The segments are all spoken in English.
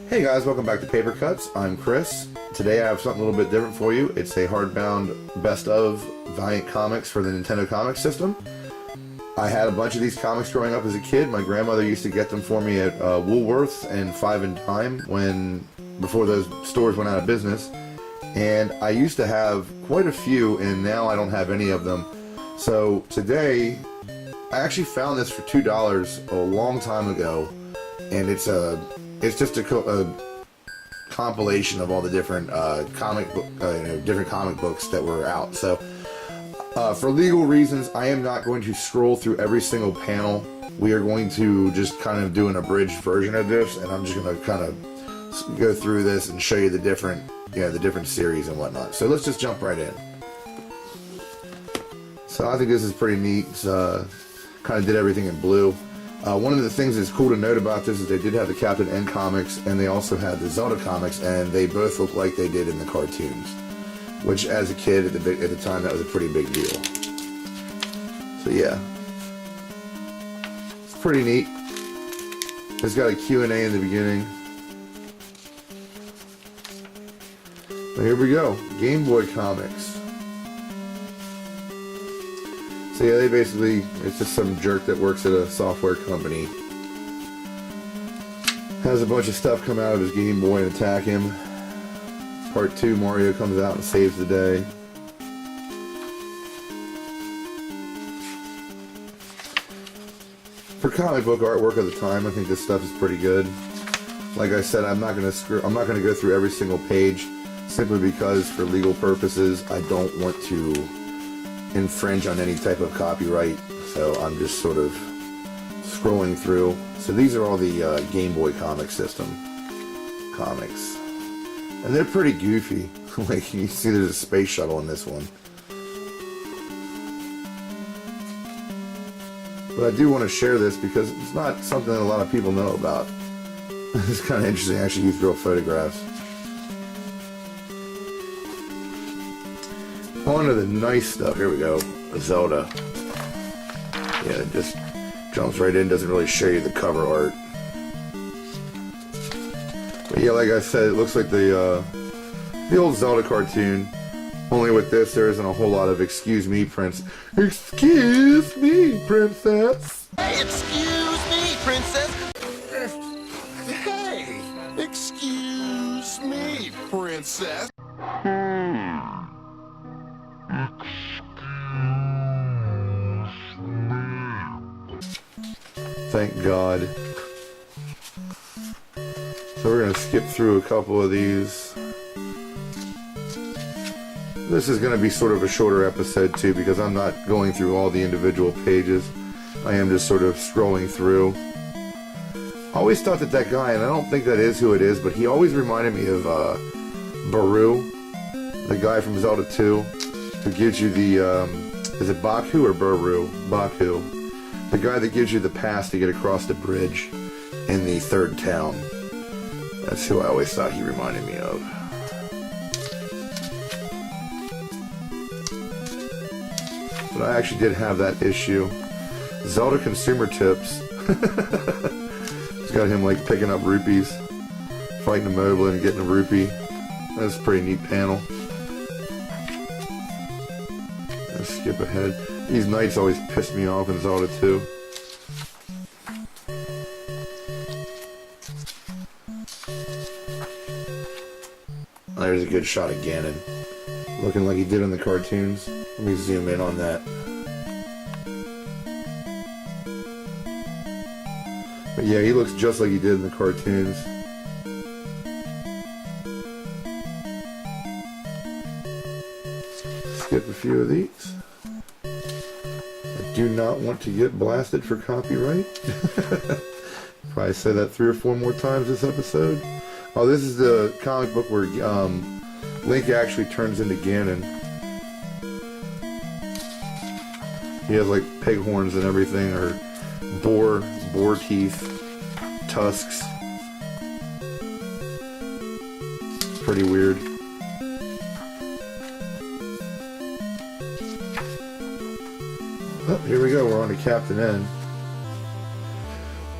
Hey guys, welcome back to Papercuts. I'm Chris. Today I have something a little bit different for you. It's a hardbound best of Valiant comics for the Nintendo Comic System. I had a bunch of these comics growing up as a kid. My grandmother used to get them for me at Woolworths and Five and Dime before those stores went out of business. And I used to have quite a few, and now I don't have any of them. So today, I actually found this for $2 a long time ago, and it's just a compilation of all the different different comic books that were out. So, for legal reasons, I am not going to scroll through every single panel. We are going to just kind of do an abridged version of this, and I'm just going to kind of go through this and show you the different series and whatnot. So let's just jump right in. So I think this is pretty neat. Kind of did everything in blue. One of the things that's cool to note about this is they did have the Captain N comics, and they also had the Zelda comics, and they both look like they did in the cartoons. Which, as a kid at the time, that was a pretty big deal. So yeah, it's pretty neat. It's got a Q&A in the beginning. But here we go, Game Boy comics. So yeah, it's just some jerk that works at a software company. Has a bunch of stuff come out of his Game Boy and attack him. Part 2, Mario comes out and saves the day. For comic book artwork of the time, I think this stuff is pretty good. Like I said, I'm not gonna go through every single page, simply because for legal purposes, I don't want to infringe on any type of copyright, so I'm just sort of scrolling through. So these are all the Game Boy Comic System comics, and they're pretty goofy. Like, you see there's a space shuttle in this one. But I do want to share this because it's not something that a lot of people know about. It's kind of interesting. I actually used real photographs. On to the nice stuff. Here we go. Zelda. Yeah, it just jumps right in. Doesn't really show you the cover art. But yeah, like I said, it looks like the old Zelda cartoon. Only with this, there isn't a whole lot of "Excuse me, Prince." Excuse me, princess. Excuse me, princess. Hey, excuse me, princess. Thank God. So we're going to skip through a couple of these. This is going to be sort of a shorter episode too, because I'm not going through all the individual pages. I am just sort of scrolling through. I always thought that guy, and I don't think that is who it is, but he always reminded me of Baru, the guy from Zelda 2, who gives you the, is it Baku or Baru? Baku. The guy that gives you the pass to get across the bridge in the third town. That's who I always thought he reminded me of. But I actually did have that issue. Zelda Consumer Tips. It's got him like picking up rupees, fighting a moblin and getting a rupee. That's a pretty neat panel. Let's skip ahead. These knights always piss me off in Zelda 2. There's a good shot of Ganon, looking like he did in the cartoons. Let me zoom in on that. But yeah, he looks just like he did in the cartoons. Skip a few of these. I do not want to get blasted for copyright. Probably say that 3 or 4 more times this episode. Oh, this is the comic book where Link actually turns into Ganon. He has like pig horns and everything, or boar teeth, tusks. Pretty weird. Oh, here we go. We're on to Captain N.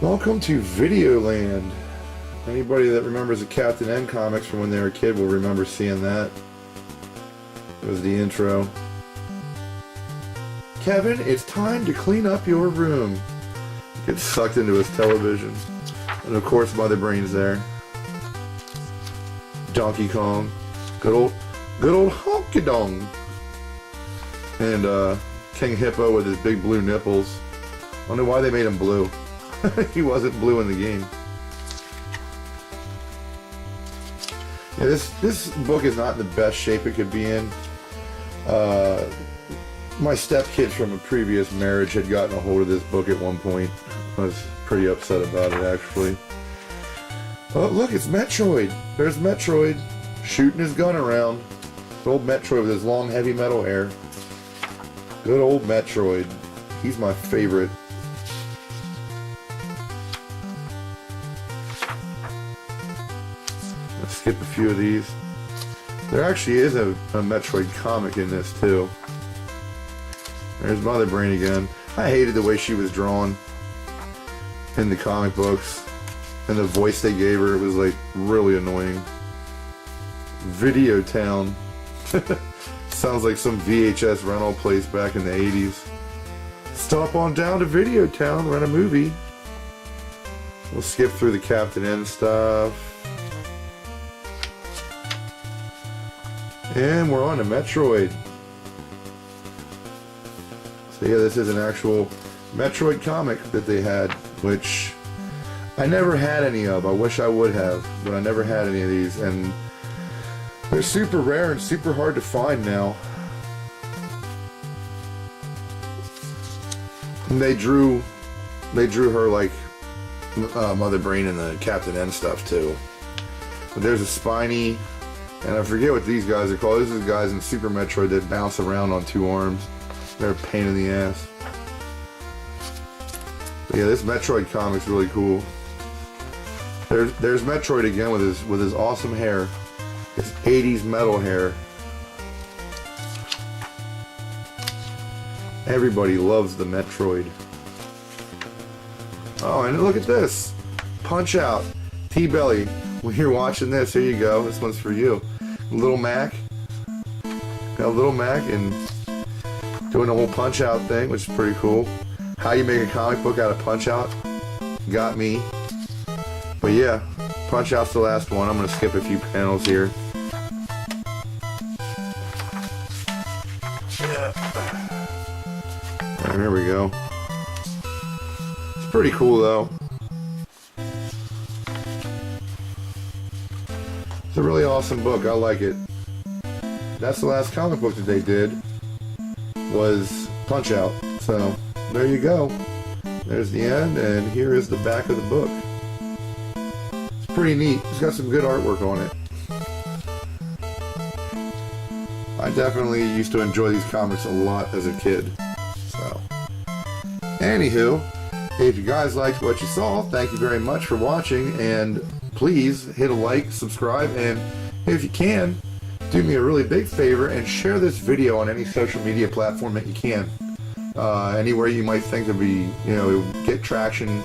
Welcome to Videoland. Anybody that remembers the Captain N comics from when they were a kid will remember seeing that. It was the intro. Kevin, it's time to clean up your room. Gets sucked into his television. And of course, Mother Brain's there. Donkey Kong. Good old Honky Dong. And King Hippo with his big blue nipples. I don't know why they made him blue. He wasn't blue in the game. Yeah, this book is not in the best shape it could be in. My stepkid from a previous marriage had gotten a hold of this book at one point. I was pretty upset about it, actually. Oh, look, it's Metroid. There's Metroid shooting his gun around. Good old Metroid with his long, heavy metal hair. Good old Metroid. He's my favorite. Let's skip a few of these. There actually is a Metroid comic in this, too. There's Mother Brain again. I hated the way she was drawn in the comic books. And the voice they gave her, it was like really annoying. Video Town. Sounds like some VHS rental place back in the 80s. Stop on down to Video Town, rent a movie. We'll skip through the Captain N stuff. And we're on to Metroid. So yeah, this is an actual Metroid comic that they had, which I never had any of. I wish I would have, but I never had any of these, and they're super rare and super hard to find now. And they drew her like Mother Brain and the Captain N stuff too. But there's a Spiny, and I forget what these guys are called. These are the guys in Super Metroid that bounce around on 2 arms. They're a pain in the ass. But yeah, this Metroid comic's really cool. There's Metroid again with his awesome hair. His 80s metal hair. Everybody loves the Metroid. Oh, and look at this. Punch Out. T-Belly. When you're watching this, here you go. This one's for you. Little Mac. Got Little Mac and doing the whole Punch Out thing, which is pretty cool. How you make a comic book out of Punch Out? Got me. But yeah, Punch Out's the last one. I'm going to skip a few panels here. And there we go. It's pretty cool though. It's a really awesome book. I like it. That's the last comic book that they did, was Punch Out. So there you go. There's the end, and here is the back of the book. It's pretty neat. It's got some good artwork on it. I definitely used to enjoy these comics a lot as a kid. So, anywho, if you guys liked what you saw, thank you very much for watching, and please hit a like, subscribe, and if you can, do me a really big favor and share this video on any social media platform that you can. Anywhere you might think would be, get traction,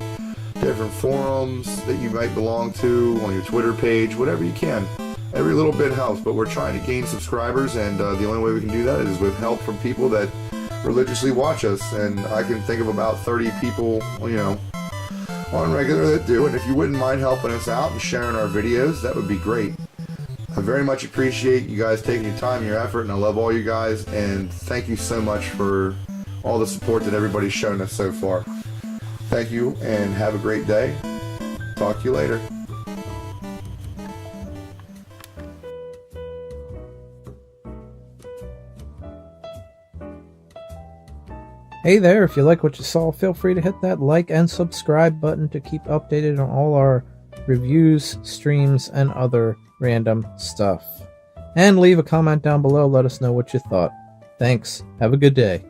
different forums that you might belong to, on your Twitter page, whatever you can. Every little bit helps, but we're trying to gain subscribers, and the only way we can do that is with help from people that religiously watch us, and I can think of about 30 people, on regular that do, and if you wouldn't mind helping us out and sharing our videos, that would be great. I very much appreciate you guys taking your time, your effort, and I love all you guys, and thank you so much for all the support that everybody's shown us so far. Thank you, and have a great day. Talk to you later. Hey there, if you like what you saw, feel free to hit that like and subscribe button to keep updated on all our reviews, streams, and other random stuff. And leave a comment down below, let us know what you thought. Thanks, have a good day.